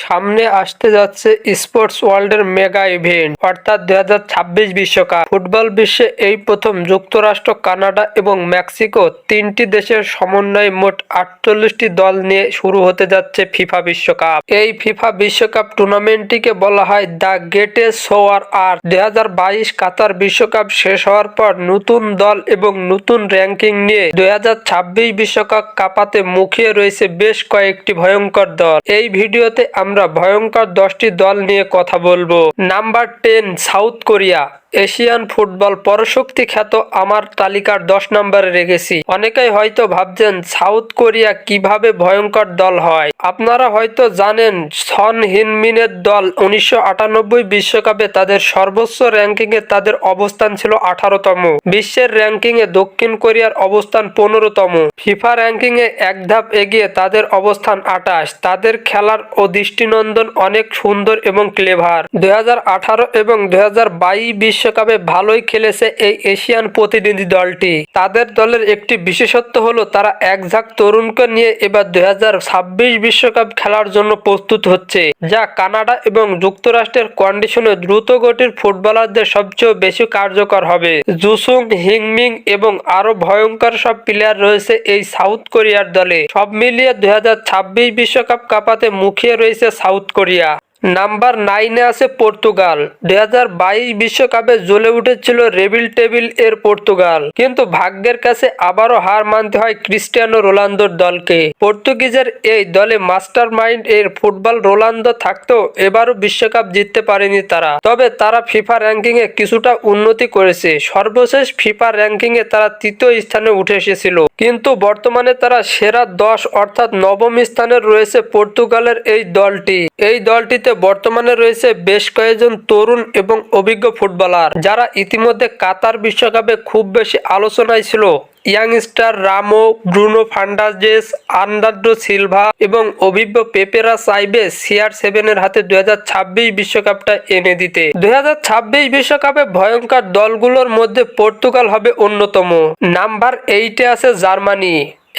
সামনে আসতে যাচ্ছে স্পোর্টস ওয়ার্ল্ডের মেগা ইভেন্ট অর্থাৎ 2026 বিশ্বকাপ। ফুটবল বিশ্বে এই প্রথম যুক্তরাষ্ট্র, কানাডা এবং মেক্সিকো তিনটি দেশের সমন্বয়ে মোট 48টি দল নিয়ে শুরু হতে যাচ্ছে ফিফা বিশ্বকাপ। এই ফিফা বিশ্বকাপ টুর্নামেন্টটিকে বলা হয় the greatest show on earth. 2022 কাতার বিশ্বকাপ শেষ হওয়ার পর নতুন দল এবং নতুন র্যাঙ্কিং নিয়ে 2026 বিশ্বকাপ কাঁপাতে মুখিয়ে রয়েছে বেশ কয়েকটি ভয়ঙ্কর দল। এই ভিডিওতে আমরা ভয়ঙ্কর 10টি দল নিয়ে কথা বলবো। Number 10, South Korea. Asian football পরাশক্তি খ্যাত আমার তালিকার 10 নম্বরে রেখেছি। অনেকেই হয়তো ভাবছেন সাউথ কোরিয়া কিভাবে ভয়ঙ্কর দল হয়। আপনারা হয়তো জানেন সন হিনমিনের দল 1998 বিশ্বকাপে তাদের সর্বোচ্চ র্যাঙ্কিংয়ে তাদের অবস্থান ছিল 18তম। বিশ্বের র্যাঙ্কিংয়ে দক্ষিণ কোরিয়ার অবস্থান 15তম। ফিফা র্যাঙ্কিংয়ে এক ধাপ এগিয়ে তাদের অবস্থান 28। তাদের খেলার ও দৃষ্টিনন্দন অনেক সুন্দর এবং ক্লেভার। 2018 এবং 2022 বিশ্বকাপে ভালোই খেলেছে এই এশিয়ান প্রতিনিধি দলটি। তাদের দলের একটি বিশেষত্ব হলো তারা এক ঝাঁক তরুণকে নিয়ে এবার 2026 বিশ্বকাপ খেলার জন্য প্রস্তুত হচ্ছে, যা কানাডা এবং যুক্তরাষ্ট্রের কন্ডিশনে দ্রুত গতির ফুটবলারদের সবচেয়ে বেশি কার্যকর হবে। জুসুং, হিংমিং এবং আরো ভয়ঙ্কর সব প্লেয়ার রয়েছে এই সাউথ কোরিয়ার দলে। সব মিলিয়ে 2026 বিশ্বকাপ কাঁপাতে মুখিয়ে রয়েছে সাউথ কোরিয়া। নাম্বার 9-এ আছে পর্তুগাল। 2022 বিশ্বকাপে জ্বলে উঠেছিল রেবিল টেবিল এর পর্তুগাল, কিন্তু ভাগ্যের কাছে আবারও হার মানতে হয় ক্রিস্টিয়ানো রোনালদোর দলকে। পর্তুগিজের এই দলে মাস্টার মাইন্ড এর ফুটবল রোনালদো থাকতেও এবারও বিশ্বকাপ জিততে পারেনি তারা। তবে তারা ফিফা র্যাঙ্কিং এ কিছুটা উন্নতি করেছে। সর্বশেষ ফিফা র্যাঙ্কিং এ তারা 3য় স্থানে উঠে এসেছিল, কিন্তু বর্তমানে তারা সেরা 10 অর্থাৎ 9ম স্থানে রয়েছে পর্তুগালের এই দলটি। এই দলটিতে বর্তমানে রয়েছে বেশ কয়েকজন তরুণ এবং অভিজ্ঞ ফুটবলার, যারা ইতিমধ্যে কাতার বিশ্বকাপে খুব বেশি আলোচনায় ছিল। Youngster Ramos, Bruno Fernandes, Andre Silva এবং অভিজ্ঞ পেপেরা চাইবে CR7 এর হাতে 2026 বিশ্বকাপটা এনে দিতে। 2026 বিশ্বকাপে ভয়ঙ্কর দলগুলোর মধ্যে পর্তুগাল হবে অন্যতম। নাম্বার 8-এ আছে জার্মানি।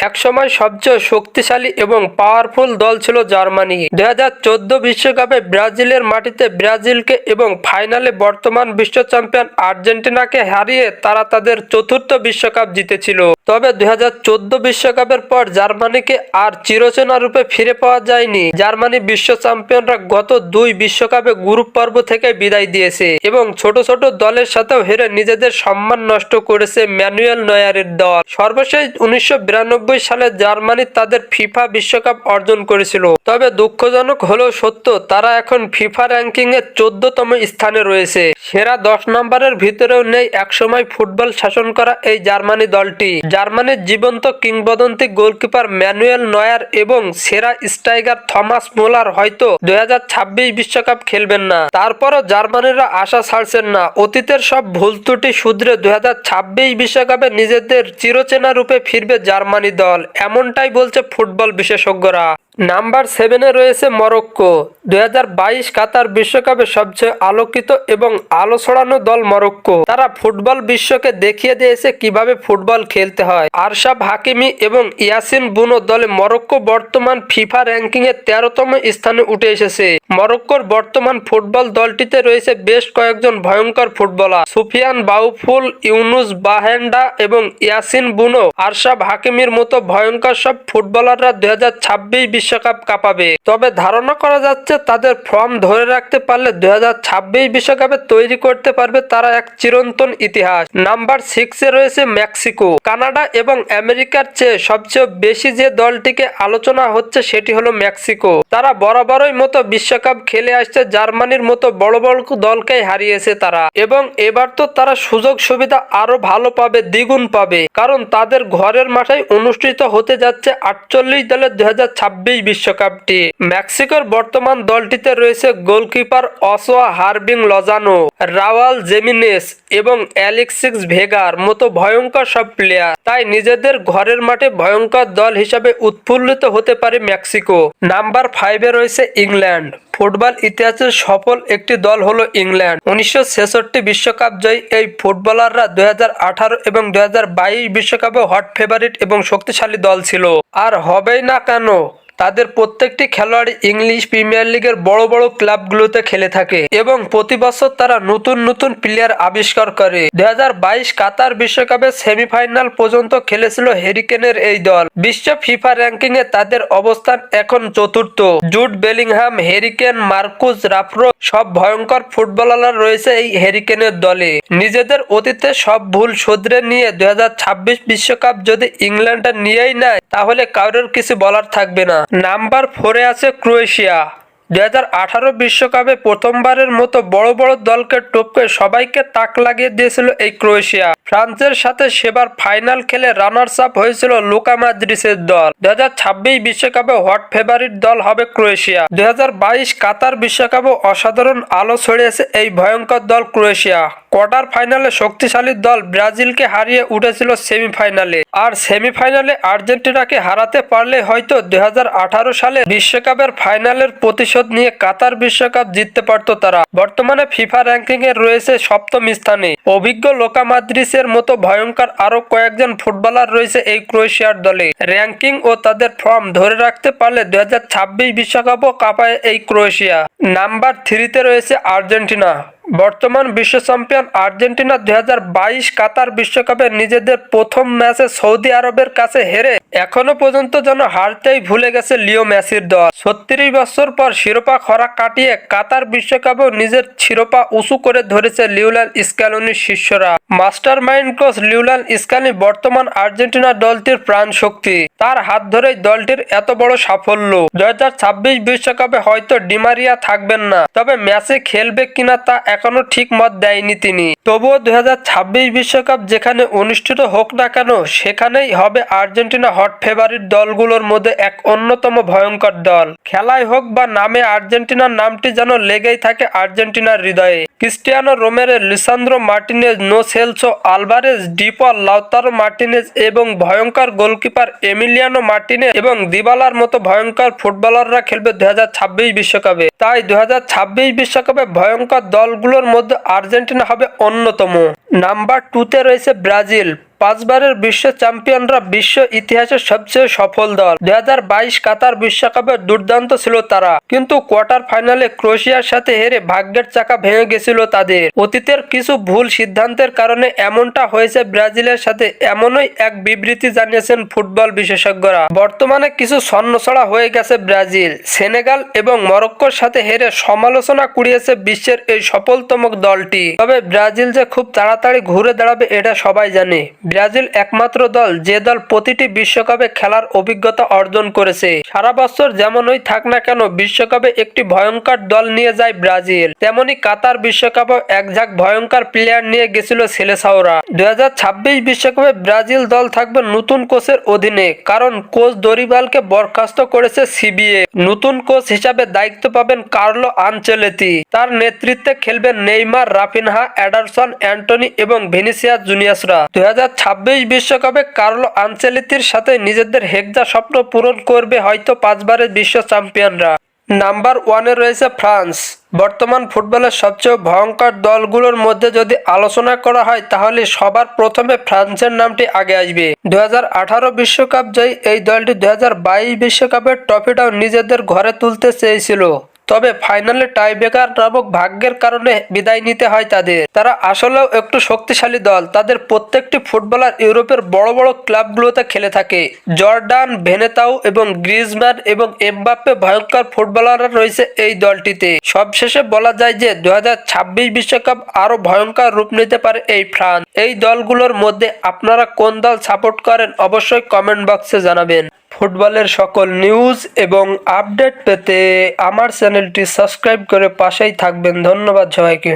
একসময় সবচেয়ে শক্তিশালী এবং পাওয়ারফুল দল ছিল জার্মানি। 2014 বিশ্বকাপে ব্রাজিলের মাটিতে ব্রাজিলকে এবং ফাইনালে বর্তমান বিশ্ব চ্যাম্পিয়ন আর্জেন্টিনাকে হারিয়ে তারা তাদের 4র্থ বিশ্বকাপ জিতেছিল। তবে 2014 বিশ্বকাপের পর জার্মানিকে আর চিরচেনা রূপে ফিরে পাওয়া যায়নি। জার্মানি বিশ্ব চ্যাম্পিয়নরা গত 2 বিশ্বকাপে গ্রুপ পর্ব থেকে বিদায় দিয়েছে এবং ছোট ছোট দলের সাথেও হেরে নিজেদের সম্মান নষ্ট করেছে ম্যানুয়েল নয়ারের দল। সর্বশেষ 1992 সালে জার্মানি তাদের ফিফা বিশ্বকাপ অর্জন করেছিল। তবে দুঃখজনক হলেও সত্য, তারা এখন ফিফা র্যাঙ্কিং এর 14তম স্থানে রয়েছে। সেরা 10 নম্বরের ভিতরেও নেই একসময় ফুটবল শাসন করা এই জার্মানি দলটি। জার্মানির জীবন্ত কিংবদন্তি গোলকিপার ম্যানুয়েল নয়ার এবং সেরা স্ট্রাইকার থমাস মুলার হয়তো 2026 বিশ্বকাপ খেলবেন না। তারপরও জার্মানিরা আশা ছাড়ছেন না। অতীতের সব ভুল ত্রুটি শুধরে 2026 বিশ্বকাপে নিজেদের চিরচেনা রূপে ফিরবে জার্মানি দল, এমনটাই বলছে ফুটবল বিশেষজ্ঞরা। নাম্বার 7-এ রয়েছে মরক্কো। 2022 কাতার বিশ্বকাপে সবচেয়ে আলোকিত এবং আলো ছড়ানো দল মরক্কো। তারা ফুটবল বিশ্বকে দেখিয়ে দিয়েছে কিভাবে ফুটবল খেলতে হয়। আরশাফ হাকিমি এবং ইয়াসিন বুনো দলে মরক্কো বর্তমান ফিফা র্যাঙ্কিং এ 13তম স্থানে উঠে এসেছে। মরক্কোর বর্তমান ফুটবল দলটিতে রয়েছে বেশ কয়েকজন ভয়ঙ্কর ফুটবলার। সুফিয়ান বাউফুল, ইউনুস বাহেন্ডা এবং ইয়াসিন বুনো, আরশাফ হাকিমির মতো ভয়ঙ্কর সব ফুটবলাররা 2026 বিশ্বকাপ কাঁপাবে। তবে ধারণা করা যাচ্ছে তাদের ফর্ম ধরে রাখতে পারলে 2026 বিশ্বকাপে তৈরি করতে পারবে তারা এক চিরন্তন ইতিহাস। নাম্বার 6-এ রয়েছে মেক্সিকো। কানাডা এবং আমেরিকার চেয়ে সবচেয়ে বেশি যে দলটিকে আলোচনা হচ্ছে সেটি হলো মেক্সিকো। তারা বরাবরই মতো বিশ্বকাপ খেলে আসছে, জার্মানির মতো বড় বড় দলকেই হারিয়েছে তারা, এবং এবার তো তারা সুযোগ সুবিধা আরো ভালো পাবে, দ্বিগুণ পাবে, কারণ তাদের ঘরের মাঠেই অনুষ্ঠিত হতে যাচ্ছে 48 দলের 2026 বিশ্বকাপটি। মেক্সিকোর বর্তমান দলটিতে রয়েছে গোলকিপার অসোয়া হারবিং লজানো, রাওয়াল জেমিনেস এবং অ্যালেক্সিস ভেগার মতো ভয়ঙ্কর সব প্লেয়ার। তাই নিজেদের ঘরের মাঠে ভয়ঙ্কর দল হিসাবে উৎফুল্লিত হতে পারে মেক্সিকো। নাম্বার 5-এ রয়েছে ইংল্যান্ড। ফুটবল ইতিহাসের সফল একটি দল হলো ইংল্যান্ড। 1966 বিশ্বকাপ জয়ী এই ফুটবলাররা 2018 এবং 2022 বিশ্বকাপে হট ফেভারিট এবং শক্তিশালী দল ছিল। আর হবেই না কেন, তাদের প্রত্যেকটি খেলোয়াড়ই ইংলিশ প্রিমিয়ার লিগের বড় বড় ক্লাবগুলোতে খেলে থাকে এবং প্রতি বছর তারা নতুন নতুন প্লেয়ার আবিষ্কার করে। 2022 কাতার বিশ্বকাপের সেমিফাইনাল পর্যন্ত খেলেছিল হেরিকেনের এই দল। বিশ্ব ফিফা র্যাঙ্কিং এ তাদের অবস্থান এখন চতুর্থ। Jude Bellingham, hurricane, Marquis Rashford সব ভয়ঙ্কর ফুটবলার রয়েছে এই হেরিকেনের দলে। নিজেদের অতীতে সব ভুল শুধরে নিয়ে 2026 বিশ্বকাপ যদি ইংল্যান্ডটা নিয়েই নেয় তাহলে কারোর কিছু বলার থাকবে না। নাম্বার 4-এ আছে ক্রোয়েশিয়া। 2018 বিশ্বকাপে প্রথমবারের মতো বড় বড় দলকে টপকে সবাইকে তাক লাগিয়ে দিয়েছিল এই ক্রোয়েশিয়া। ফ্রান্সের সাথে সেবার ফাইনাল খেলে রানার্স আপ হয়েছিল লুকা মডরিচের দল। 2026 বিশ্বকাপে হট ফেভারিট দল হবে ক্রোয়েশিয়া। 2022 কাতার বিশ্বকাপে অসাধারণ আলো ছড়িয়েছে এই ভয়ঙ্কর দল ক্রোয়েশিয়া। কোয়ার্টার ফাইনালে শক্তিশালী দল ব্রাজিলকে হারিয়ে উঠেছিল সেমিফাইনালে, আর সেমিফাইনালে আর্জেন্টিনাকে হারাতে পারলে হয়তো 2018 সালে বিশ্বকাপের ফাইনালের প্রতিশোধ নিয়ে কাতার বিশ্বকাপ জিততে পারত তারা। বর্তমানে ফিফা র্যাঙ্কিং এ রয়েছে সপ্তম স্থানে। অভিজ্ঞ লুকা মডরিচের মতো ভয়ঙ্কর আরো কয়েকজন ফুটবলার রয়েছে এই ক্রোয়েশিয়ার দলে। র্যাঙ্কিং ও তাদের ফর্ম ধরে রাখতে পারলে 2026 বিশ্বকাপও কাঁপায় এই ক্রোয়েশিয়া। নাম্বার 3-তে রয়েছে আর্জেন্টিনা। বর্তমান বিশ্ব চ্যাম্পিয়ন আর্জেন্টিনা 2022 কাতার বিশ্বকাপে নিজেদের প্রথম ম্যাচে সৌদি আরবের কাছে হেরে এখনো পর্যন্ত যেন হারতেই ভুলে গেছে লিও মেসির দল। 36 বছর পর শিরোপা খরা কাটিয়ে কাতার বিশ্বকাপেও নিজের শিরোপা উঁচু করে ধরেছে লিওনেল স্ক্যালোনির শিষ্যরা। Master mind coach Lionel Scaloni বর্তমান আর্জেন্টিনা দলটির প্রাণ শক্তি। তার হাত ধরেই দলটির এত বড় সাফল্য। 2026 বিশ্বকাপে হয়তো ডিমারিয়া থাকবেন না, তবে ম্যাচে খেলবে কিনা তা এখনো ঠিক মত দেয়নি তিনি। তবুও 2026 বিশ্বকাপ যেখানে অনুষ্ঠিত হোক না কেন সেখানেই হবে আর্জেন্টিনা হট ফেভারিট দলগুলোর মধ্যে এক অন্যতম ভয়ঙ্কর দল। খেলায় হোক বা নামে আর্জেন্টিনার নামটি যেন লেগেই থাকে আর্জেন্টিনার হৃদয়ে। Cristiano Romero, Lisandro Martinez, Lo Celso Alvarez, De Paul, Lautaro Martinez এবং ভয়ঙ্কর গোলকিপার এমিলিয়ানো মার্টিনেজ এবং দিবালার মতো ভয়ঙ্কর ফুটবলাররা খেলবে 2026 বিশ্বকাপে। তাই 2026 বিশ্বকাপে ভয়ঙ্কর দলগুলোর মধ্যে আর্জেন্টিনা হবে অন্যতম। নাম্বার 2-তে রয়েছে ব্রাজিল। 5 বারের বিশ্ব চ্যাম্পিয়নরা বিশ্ব ইতিহাসের সবচেয়ে সফল দল। 2022 কাতার বিশ্বকাপে দুর্দান্ত ছিল তারা, কিন্তু কোয়ার্টার ফাইনালে ক্রোয়েশিয়ার সাথে হেরে ভাগ্যের চাকা ভেঙে গেছিল তাদের। অতীতের কিছু ভুল সিদ্ধান্তের কারণে এমনটা হয়েছে ব্রাজিলের সাথে, এমনই এক বিবৃতি জানিয়েছেন ফুটবল বিশেষজ্ঞরা। বর্তমানে কিছু ছন্নছাড়া হয়ে গেছে ব্রাজিল। সেনেগাল এবং মরক্কোর সাথে হেরে সমালোচনা কুড়িয়েছে বিশ্বের এই সফলতম দলটি। তবে ব্রাজিল যে খুব তাড়াতাড়ি ঘুরে দাঁড়াবে এটা সবাই জানে। ব্রাজিল একমাত্র দল যে দল প্রতিটি বিশ্বকাপে খেলার অভিজ্ঞতা অর্জন করেছে। সারা বছর যেমনই থাক না কেন বিশ্বকাপে একটি ভয়ঙ্কর দল নিয়ে যায় ব্রাজিল। তেমনি কাতার বিশ্বকাপে এক ঝাঁক ভয়ঙ্কর প্লেয়ার নিয়ে গেছিল সেলেসাওরা। 2026 বিশ্বকাপে ব্রাজিল দল থাকবে নতুন কোচের অধীনে, কারণ কোচ দরিবালকে বরখাস্ত করেছে সিবিএ। নতুন কোচ হিসাবে দায়িত্ব পাবেন কার্লো আনচেলতি। তার নেতৃত্বে খেলবেন নেইমার, রাফিনহা, এডারসন, অ্যান্টনি এবং ভিনিসিয়াস জুনিয়রসরা। 2026 বিশ্বকাপে কার্লো আনচেলতির সাথে নিজেদের হেক্সা স্বপ্ন পূরণ করবে হয়তো 5 বারের বিশ্ব চ্যাম্পিয়নরা। নাম্বার 1-এ রয়েছে ফ্রান্স। বর্তমান ফুটবলের সবচেয়ে ভয়ঙ্কর দলগুলোর মধ্যে যদি আলোচনা করা হয় তাহলে সবার প্রথমে ফ্রান্সের নামটি আগে আসবে। 2018 বিশ্বকাপ জয়ী এই দলটি 2022 বিশ্বকাপের ট্রফিটাও নিজেদের ঘরে তুলতে চেয়েছিল, তবে ফাইনালে টাইব্রেকার নামক ভাগ্যের কারণে বিদায় নিতে হয় তাদের। তারা আসলেও একটু শক্তিশালী দল। তাদের প্রত্যেকটি ফুটবলার ইউরোপের বড় বড় ক্লাবগুলোতে খেলে থাকে। জর্ডান, ভেনেতাও এবং গ্রিজমান এবং এমবাপ্পে ভয়ঙ্কর ফুটবলাররা রয়েছে এই দলটিতে। সবশেষে বলা যায় যে 2026 বিশ্বকাপ আরো ভয়ঙ্কর রূপ নিতে পারে এই ফ্রান্স। এই দলগুলোর মধ্যে আপনারা কোন দল সাপোর্ট করেন অবশ্যই কমেন্ট বক্সে জানাবেন। ফুটবলের সকল নিউজ এবং আপডেট পেতে আমার চ্যানেলটি সাবস্ক্রাইব করে পাশেই থাকবেন। ধন্যবাদ সবাইকে।